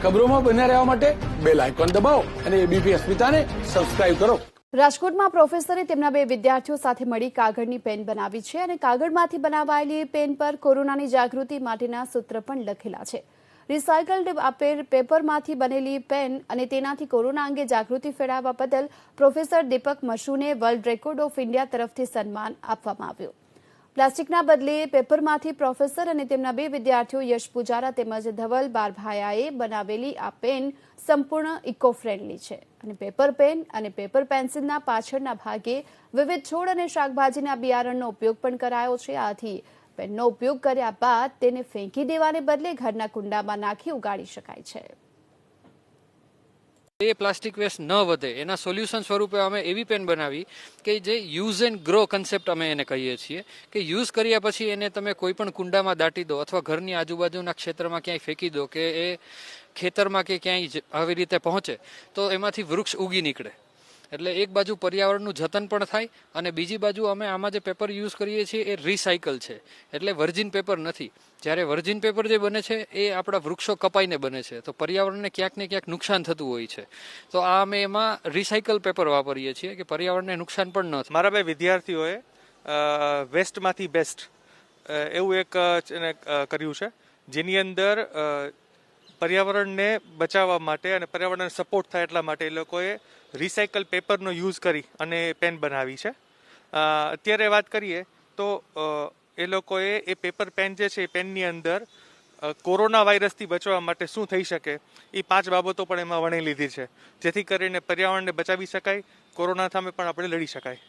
ખબરોમાં બન્યા રહેવા માટે બેલ આઇકોન દબાવો અને એબીપી અસ્મિતાને સબસ્ક્રાઇબ કરો. રાજકોટમાં પ્રોફેસરે તેમના 2 વિદ્યાર્થીઓ સાથે મળી કાગળની પેન બનાવી છે અને કાગળમાંથી બનાવાયેલી પેન પર કોરોનાની જાગૃતિ માટેના સૂત્ર પણ લખેલા છે. રિસાયકલ્ડ પેપરમાંથી બનેલી પેન અને તેનાથી કોરોના અંગે જાગૃતિ ફેલાવવા બદલ પ્રોફેસર દીપક મશુને વર્લ્ડ રેકોર્ડ ઓફ ઇન્ડિયા તરફથી સન્માન આપવામાં આવ્યું. પ્લાસ્ટિકના બદલે પેપરમાંથી પ્રોફેસર અને તેમના 2 વિદ્યાર્થીઓ યશ પુજારા તેમજ ધવલ બારભાયાએ બનાવેલી આ પેન સંપૂર્ણ ઇકો ફ્રેન્ડલી છે અને પેપર પેન અને પેપર પેન્સિલના પાછળના ભાગે વિવિધ છોડ અને શાકભાજીના બિયારણનો ઉપયોગ પણ કરાયો છે. આથી પેનનો ઉપયોગ કર્યા બાદ તેને ફેંકી દેવાને બદલે ઘરના કુંડામાં નાખી ઉગાડી શકાય છે. એ પ્લાસ્ટિક વેસ્ટ ન વધે એના સોલ્યુશન સ્વરૂપે અમે એવી પેન બનાવી કે જે યુઝ એન્ડ ગ્રો કન્સેપ્ટ અમે એને કહીએ છીએ કે યુઝ કર્યા પછી એને તમે કોઈ પણ કુંડામાં દાટી દો અથવા ઘરની આજુબાજુના ક્ષેત્રમાં ક્યાંય ફેંકી દો કે એ ખેતરમાં કે ક્યાંય આવી રીતે પહોંચે તો એમાંથી વૃક્ષ ઉગી નીકળે. એટલે એક બાજુ પર્યાવરણનું જતન પણ થાય અને બીજી બાજુ અમે આમાં જે પેપર યુઝ કરીએ છીએ એ રિસાયકલ છે એટલે વર્જિન પેપર નથી. જ્યારે વર્જિન પેપર જે બને છે એ આપણા વૃક્ષો કપાઈને બને છે તો પર્યાવરણને ક્યાંક ને ક્યાંક નુકસાન થતું હોય છે. તો આ અમે એમાં રિસાયકલ પેપર વાપરીએ છીએ કે પર્યાવરણને નુકસાન પણ ન થાય. મારા 2 વિદ્યાર્થીઓએ વેસ્ટમાંથી બેસ્ટ એવું એક કર્યું છે જેની અંદર પર્યાવરણને બચાવવા માટે અને પર્યાવરણને સપોર્ટ થાય એટલા માટે એ લોકોએ રિસાયકલ પેપરનો યુઝ કરી અને પેન બનાવી છે. અત્યારે વાત કરીએ તો એ લોકોએ એ પેપર પેન જે છે એ પેનની અંદર કોરોના વાયરસથી બચવા માટે શું થઈ શકે એ 5 બાબતો પણ એમાં વણી લીધી છે જેથી કરીને પર્યાવરણને બચાવી શકાય, કોરોના સામે પણ આપણે લડી શકાય.